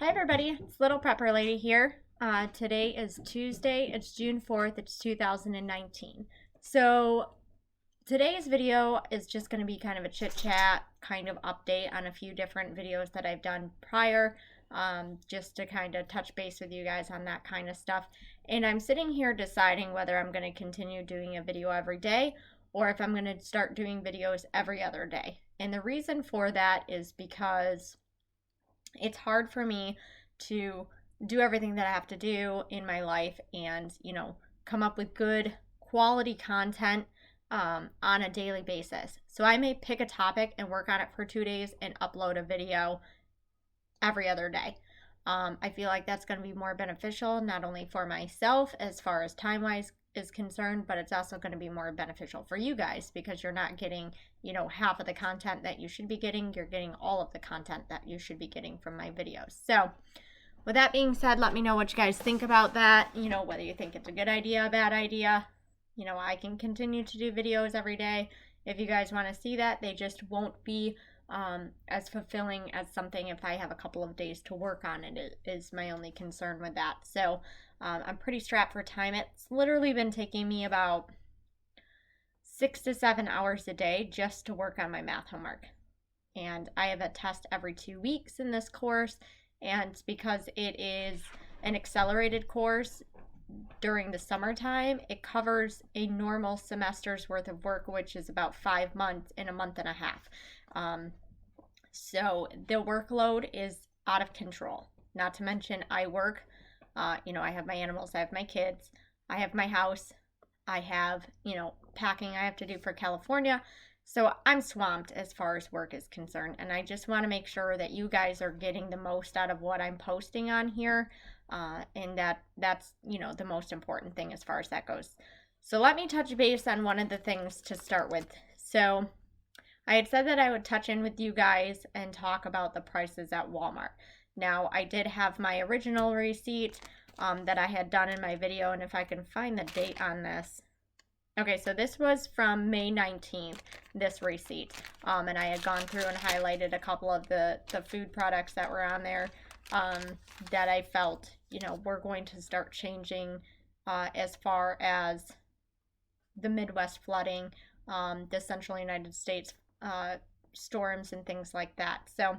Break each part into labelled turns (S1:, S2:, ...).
S1: Hi everybody, it's Little Prepper Lady here. Today is Tuesday, it's June 4th, it's 2019. So today's video is just going to be kind of a chit chat, kind of update on a few different videos that I've done prior, just to kind of touch base with you guys on that kind of stuff. And I'm sitting here deciding whether I'm going to continue doing a video every day or if I'm going to start doing videos every other day. And the reason for that is because it's hard for me to do everything that I have to do in my life and, come up with good quality content on a daily basis. So I may pick a topic and work on it for 2 days and upload a video every other day. I feel like that's going to be more beneficial, not only for myself as far as time-wise is concerned, but it's also going to be more beneficial for you guys because you're not getting, half of the content that you should be getting. You're getting all of the content that you should be getting from my videos. So with that being said, let me know what you guys think about that, whether you think it's a good idea, a bad idea. I can continue to do videos every day if you guys want to see that. They just won't be as fulfilling as something if I have a couple of days to work on it is my only concern with that. So I'm pretty strapped for time. It's literally been taking me about 6 to 7 hours a day just to work on my math homework. And I have a test every 2 weeks in this course. And because it is an accelerated course during the summertime, it covers a normal semester's worth of work, which is about 5 months in a month and a half. So the workload is out of control. Not to mention I work. I have my animals, I have my kids, I have my house, I have, packing I have to do for California. So I'm swamped as far as work is concerned. And I just want to make sure that you guys are getting the most out of what I'm posting on here. And that's, the most important thing as far as that goes. So let me touch base on one of the things to start with. So I had said that I would touch in with you guys and talk about the prices at Walmart. Now, I did have my original receipt that I had done in my video, and if I can find the date on this. Okay, so this was from May 19th, this receipt, and I had gone through and highlighted a couple of the food products that were on there that I felt, were going to start changing as far as the Midwest flooding, the central United States storms and things like that. So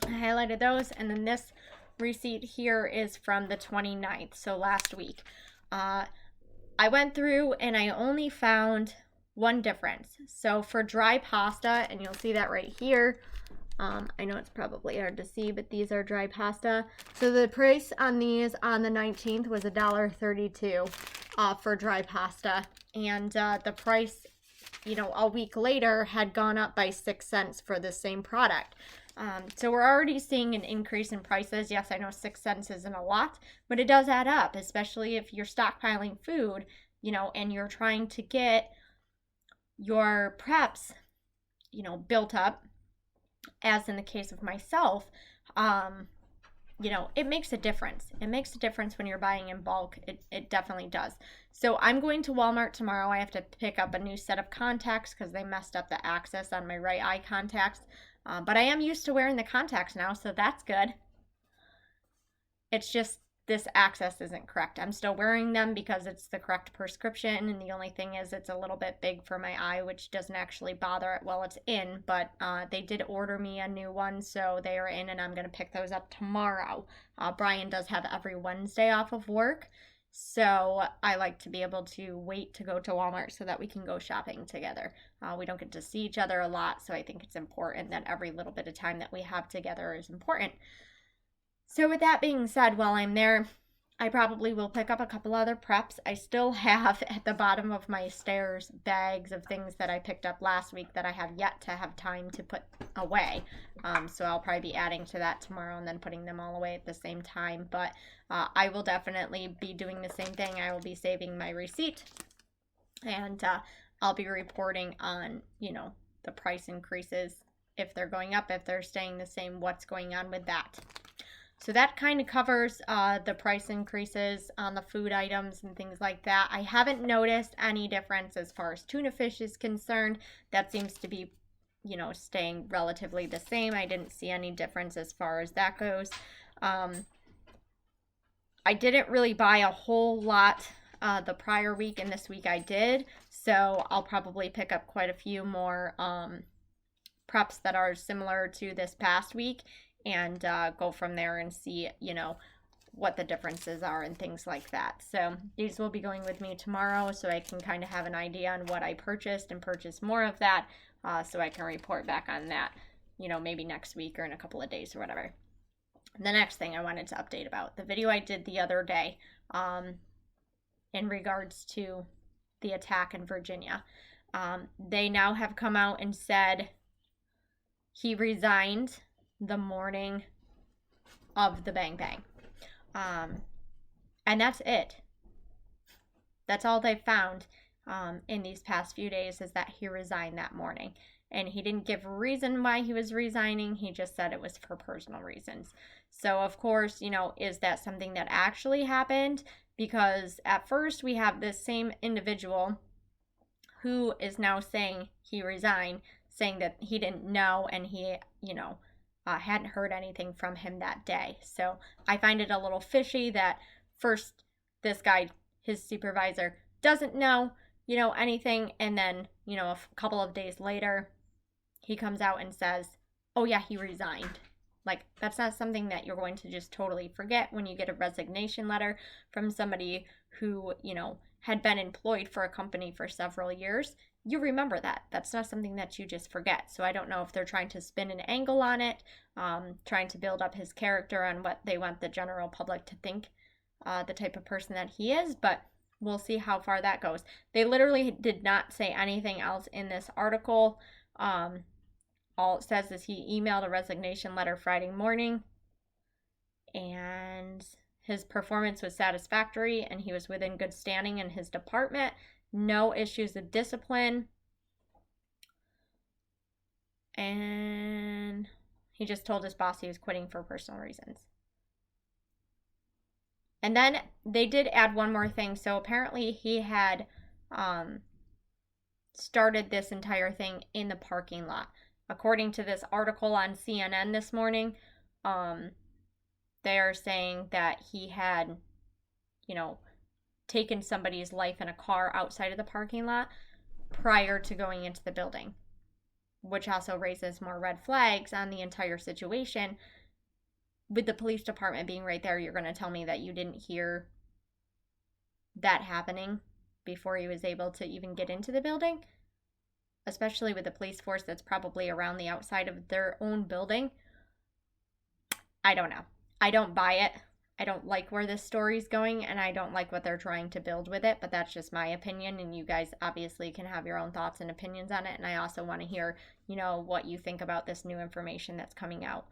S1: I highlighted those, and then this receipt here is from the 29th, so last week. I went through and I only found one difference. So for dry pasta, and you'll see that right here, I know it's probably hard to see, but these are dry pasta. So the price on these on the 19th was $1.32 for dry pasta, and the price, a week later had gone up by 6 cents for the same product. So we're already seeing an increase in prices. Yes, I know 6 cents isn't a lot, but it does add up, especially if you're stockpiling food, and you're trying to get your preps, built up, as in the case of myself. It makes a difference. It makes a difference when you're buying in bulk. It definitely does. So I'm going to Walmart tomorrow. I have to pick up a new set of contacts because they messed up the access on my right eye contacts. But I am used to wearing the contacts now, so that's good. It's just this access isn't correct. I'm still wearing them because it's the correct prescription, and the only thing is it's a little bit big for my eye, which doesn't actually bother it while it's in, but they did order me a new one, so they are in, and I'm going to pick those up tomorrow. Brian does have every Wednesday off of work, so I like to be able to wait to go to Walmart so that we can go shopping together. We don't get to see each other a lot, so I think it's important that every little bit of time that we have together is important. So with that being said, while I'm there, I probably will pick up a couple other preps. I still have at the bottom of my stairs bags of things that I picked up last week that I have yet to have time to put away. So I'll probably be adding to that tomorrow and then putting them all away at the same time. But I will definitely be doing the same thing. I will be saving my receipt, and I'll be reporting on, the price increases, if they're going up, if they're staying the same, what's going on with that. So that kind of covers the price increases on the food items and things like that. I haven't noticed any difference as far as tuna fish is concerned. That seems to be staying relatively the same. I didn't see any difference as far as that goes. I didn't really buy a whole lot the prior week, and this week I did. So I'll probably pick up quite a few more preps that are similar to this past week and go from there and see, what the differences are and things like that. So these will be going with me tomorrow so I can kind of have an idea on what I purchased and purchase more of that so I can report back on that, maybe next week or in a couple of days or whatever. The next thing I wanted to update about the video I did the other day in regards to the attack in Virginia. They now have come out and said he resigned the morning of the bang bang. And that's it. That's all they found in these past few days is that he resigned that morning. And he didn't give a reason why he was resigning. He just said it was for personal reasons. So, of course, is that something that actually happened? Because at first we have this same individual who is now saying he resigned, saying that he didn't know and he, hadn't heard anything from him that day. So I find it a little fishy that first this guy, his supervisor, doesn't know, anything. And then, a couple of days later, he comes out and says, oh yeah, he resigned. Like, that's not something that you're going to just totally forget when you get a resignation letter from somebody who, had been employed for a company for several years. You remember that. That's not something that you just forget. So I don't know if they're trying to spin an angle on it, trying to build up his character and what they want the general public to think the type of person that he is, but we'll see how far that goes. They literally did not say anything else in this article. All it says is he emailed a resignation letter Friday morning, and his performance was satisfactory, and he was within good standing in his department. No issues of discipline. And he just told his boss he was quitting for personal reasons. And then they did add one more thing. So apparently he had started this entire thing in the parking lot. According to this article on CNN this morning, they are saying that he had, taken somebody's life in a car outside of the parking lot prior to going into the building, which also raises more red flags on the entire situation. With the police department being right there, you're going to tell me that you didn't hear that happening before he was able to even get into the building? Especially with the police force that's probably around the outside of their own building. I don't know. I don't buy it. I don't like where this story's going, and I don't like what they're trying to build with it, but that's just my opinion, and you guys obviously can have your own thoughts and opinions on it, and I also want to hear, what you think about this new information that's coming out.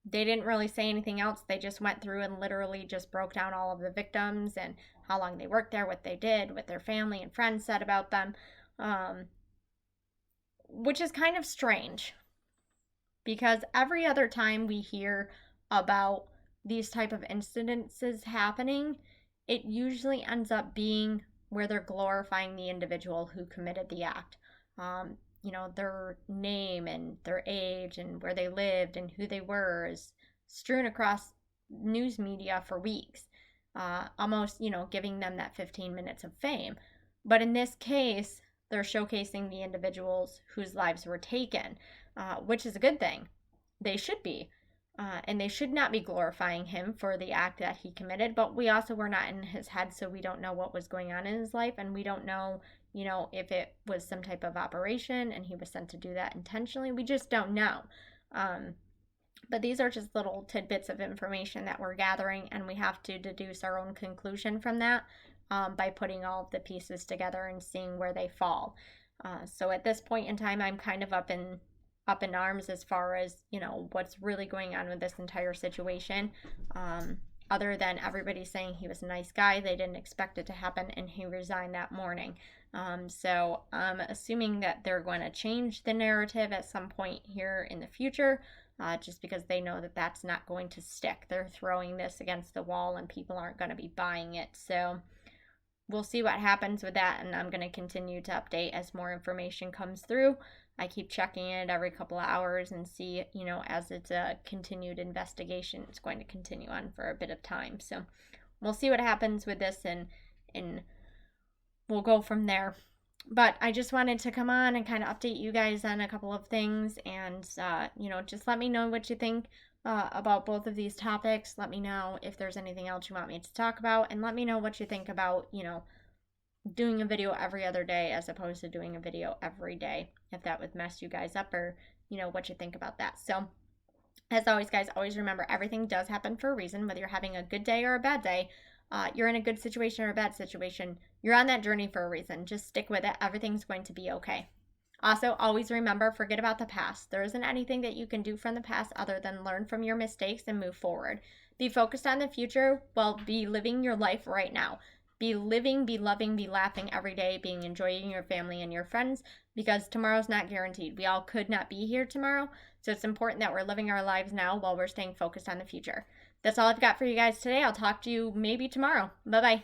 S1: They didn't really say anything else. They just went through and literally just broke down all of the victims and how long they worked there, what they did, what their family and friends said about them, which is kind of strange because every other time we hear about these type of incidences happening, it usually ends up being where they're glorifying the individual who committed the act. Their name and their age and where they lived and who they were is strewn across news media for weeks, almost, giving them that 15 minutes of fame. But in this case, they're showcasing the individuals whose lives were taken, which is a good thing. They should be. And they should not be glorifying him for the act that he committed, but we also were not in his head, so we don't know what was going on in his life, and we don't know, if it was some type of operation and he was sent to do that intentionally. We just don't know. But these are just little tidbits of information that we're gathering, and we have to deduce our own conclusion from that by putting all of the pieces together and seeing where they fall. So at this point in time, I'm kind of up in arms as far as, what's really going on with this entire situation. Other than everybody saying he was a nice guy, they didn't expect it to happen, and he resigned that morning. So I'm assuming that they're going to change the narrative at some point here in the future, just because they know that that's not going to stick. They're throwing this against the wall, and people aren't going to be buying it. So we'll see what happens with that, and I'm going to continue to update as more information comes through. I keep checking it every couple of hours and see, as it's a continued investigation, it's going to continue on for a bit of time. So we'll see what happens with this, and we'll go from there. But I just wanted to come on and kind of update you guys on a couple of things, and just let me know what you think about both of these topics. Let me know if there's anything else you want me to talk about, and let me know what you think about doing a video every other day as opposed to doing a video every day, if that would mess you guys up, or what you think about that. So as always, guys, always remember, everything does happen for a reason. Whether you're having a good day or a bad day, you're in a good situation or a bad situation, you're on that journey for a reason. Just stick with it. Everything's going to be okay. Also, always remember, forget about the past. There isn't anything that you can do from the past other than learn from your mistakes and move forward. Be focused on the future. Well, be living your life right now. Be living, be loving, be laughing every day, being enjoying your family and your friends, because tomorrow's not guaranteed. We all could not be here tomorrow, so it's important that we're living our lives now while we're staying focused on the future. That's all I've got for you guys today. I'll talk to you maybe tomorrow. Bye-bye.